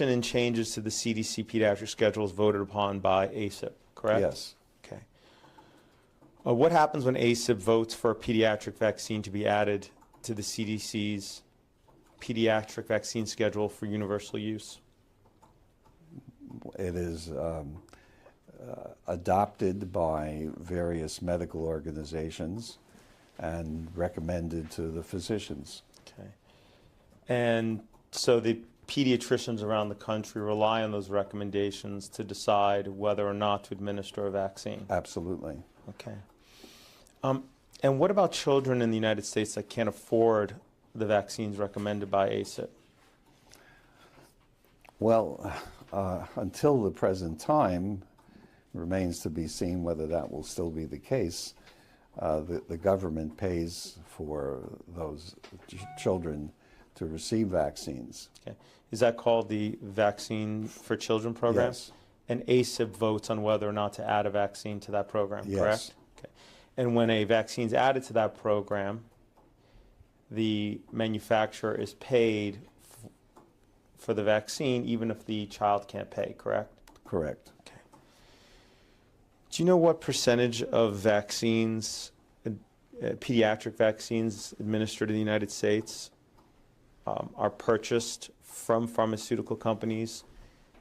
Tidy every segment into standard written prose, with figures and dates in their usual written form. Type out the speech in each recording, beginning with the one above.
and changes to the CDC pediatric schedule is voted upon by ACIP, correct? Yes. Okay. What happens when ACIP votes for a pediatric vaccine to be added to the CDC's pediatric vaccine schedule for universal use? It is adopted by various medical organizations and recommended to the physicians. Okay. And so the pediatricians around the country rely on those recommendations to decide whether or not to administer a vaccine? Absolutely. Okay. And what about children in the United States that can't afford the vaccines recommended by ACIP? Well, until the present time, remains to be seen whether that will still be the case. The government pays for those children to receive vaccines. Okay. Is that called the Vaccine for Children program? Yes. And ACIP votes on whether or not to add a vaccine to that program, Yes. correct? Okay. And when a vaccine is added to that program, the manufacturer is paid for the vaccine even if the child can't pay, correct? Correct. Okay. Do you know what percentage of vaccines, pediatric vaccines administered in the United States are purchased from pharmaceutical companies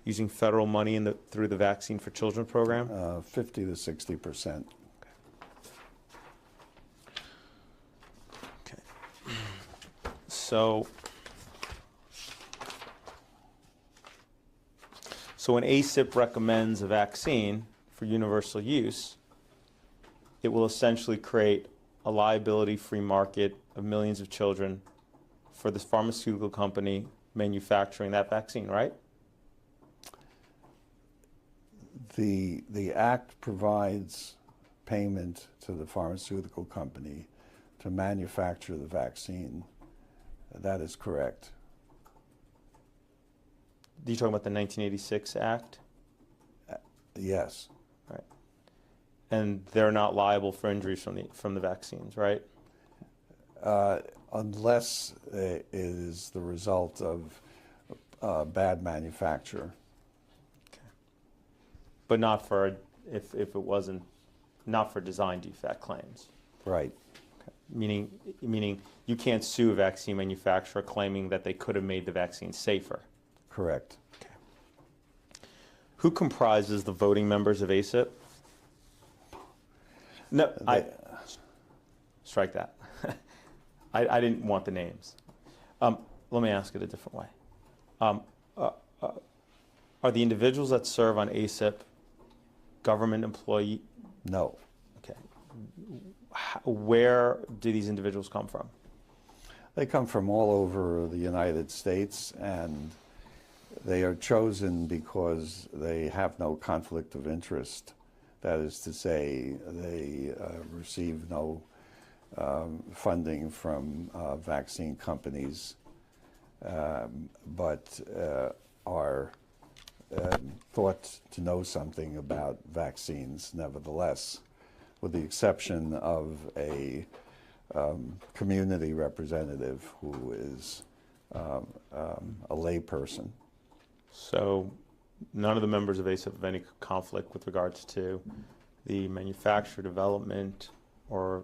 using federal money through the Vaccine for Children program? 50 to 60%. Okay. So when ACIP recommends a vaccine for universal use, it will essentially create a liability-free market of millions of children for this pharmaceutical company manufacturing that vaccine, right? The act provides payment to the pharmaceutical company to manufacture the vaccine. That is correct. Are you talking about the 1986 Act? Yes. Right. And they're not liable for injuries from the vaccines, right? Unless it is the result of bad manufacture. Okay. But not for, if it wasn't, not for design defect claims. Right. Okay. Meaning you can't sue a vaccine manufacturer claiming that they could have made the vaccine safer. Correct. Okay. Who comprises the voting members of ACIP? No, strike that. I didn't want the names. Let me ask it a different way. Are the individuals that serve on ACIP government employee? No. Okay. Where do these individuals come from? They come from all over the United States, and they are chosen because they have no conflict of interest. That is to say, they receive no funding from vaccine companies, but are thought to know something about vaccines nevertheless, with the exception of a community representative who is a layperson. So none of the members of ACIP have any conflict with regards to the manufacture, development, or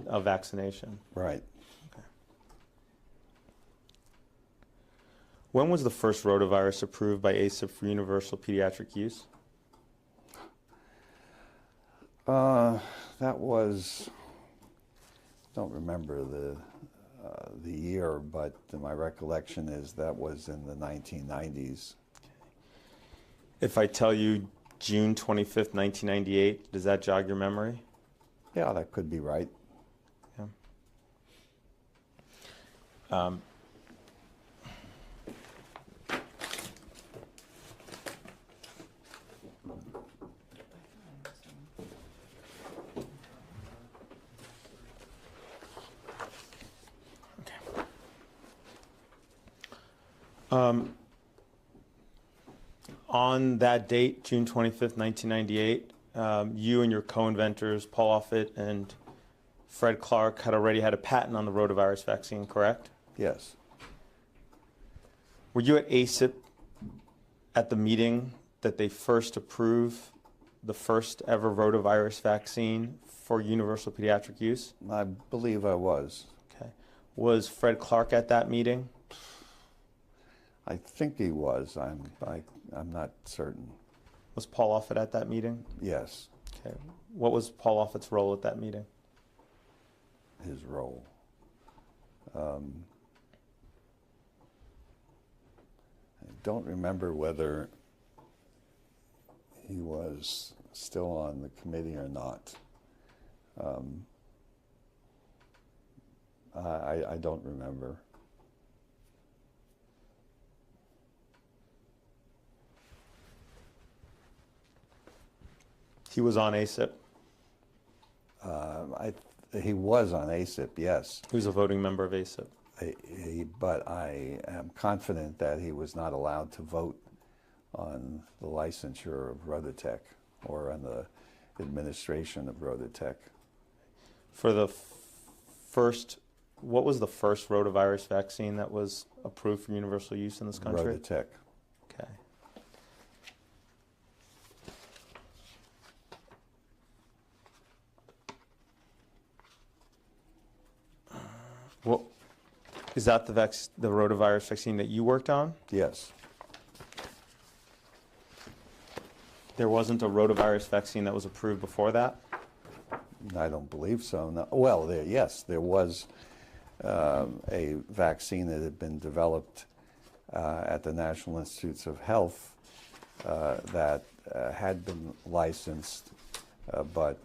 a vaccination. Right. Okay. When was the first rotavirus approved by ACIP for universal pediatric use? That was, don't remember the year, but my recollection is that was in the 1990s. If I tell you June 25th, 1998, does that jog your memory? Yeah, that could be right. Yeah. On that date, June 25th, 1998, you and your co-inventors, Paul Offit and Fred Clark, had already had a patent on the rotavirus vaccine, correct? Yes. Were you at ACIP at the meeting that they first approved the first ever rotavirus vaccine for universal pediatric use? I believe I was. Okay. Was Fred Clark at that meeting? I think he was. I'm not certain. Was Paul Offit at that meeting? Yes, Okay. What was Paul Offit's role at that meeting? his role. I don't remember whether he was still on the committee or not. I don't remember. He was on ACIP. He was on ACIP, yes. He was a voting member of ACIP. But I am confident that he was not allowed to vote on the licensure of Rototech or on the administration of Rototech. For the first, what was the first rotavirus vaccine that was approved for universal use in this country? Rototech. Okay. Well, is that the rotavirus vaccine that you worked on? Yes. There wasn't a rotavirus vaccine that was approved before that? I don't believe so. No. Well, yes, there was a vaccine that had been developed at the National Institutes of Health that had been licensed but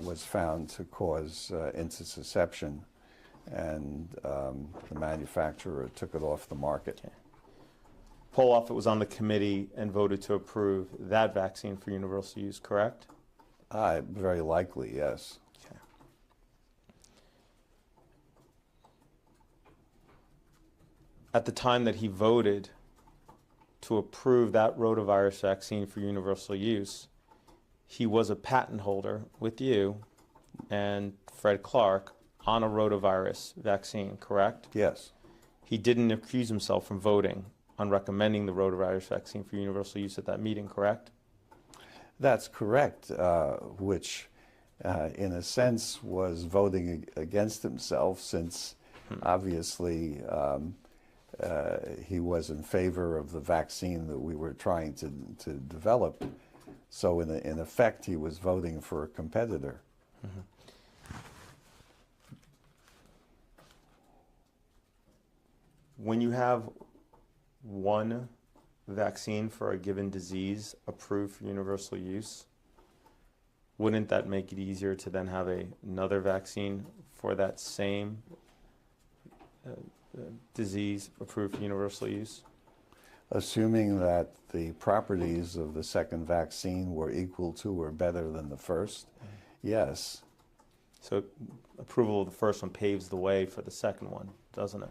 was found to cause intussusception, and the manufacturer took it off the market. Okay. Paul Offit was on the committee and voted to approve that vaccine for universal use, correct? Very likely, yes. Okay. At the time that he voted to approve that rotavirus vaccine for universal use, he was a patent holder with you and Fred Clark on a rotavirus vaccine, correct? Yes. He didn't accuse himself from voting on recommending the rotavirus vaccine for universal use at that meeting, correct? That's correct, which in a sense was voting against himself, since obviously he was in favor of the vaccine that we were trying to develop. So in effect, he was voting for a competitor. Mm-hmm. When you have one vaccine for a given disease approved for universal use, wouldn't that make it easier to then have another vaccine for that same disease approved for universal use? Assuming that the properties of the second vaccine were equal to or better than the first, yes. So approval of the first one paves the way for the second one, doesn't it?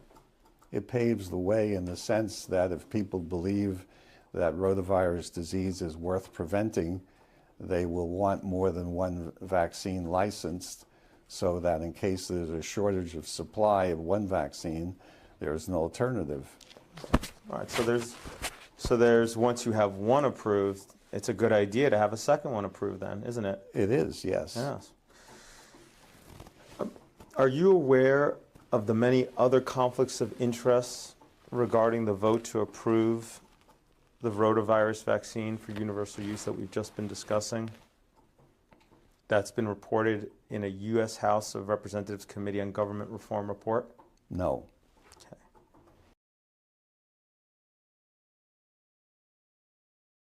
It paves the way in the sense that if people believe that rotavirus disease is worth preventing, they will want more than one vaccine licensed, so that in case there's a shortage of supply of one vaccine, there's an alternative. All right, so there's once you have one approved, it's a good idea to have a second one approved then, isn't it? It is, yes. Yes. Are you aware of the many other conflicts of interest regarding the vote to approve the rotavirus vaccine for universal use that we've just been discussing? That's been reported in a U.S. House of Representatives Committee on Government Reform report? No.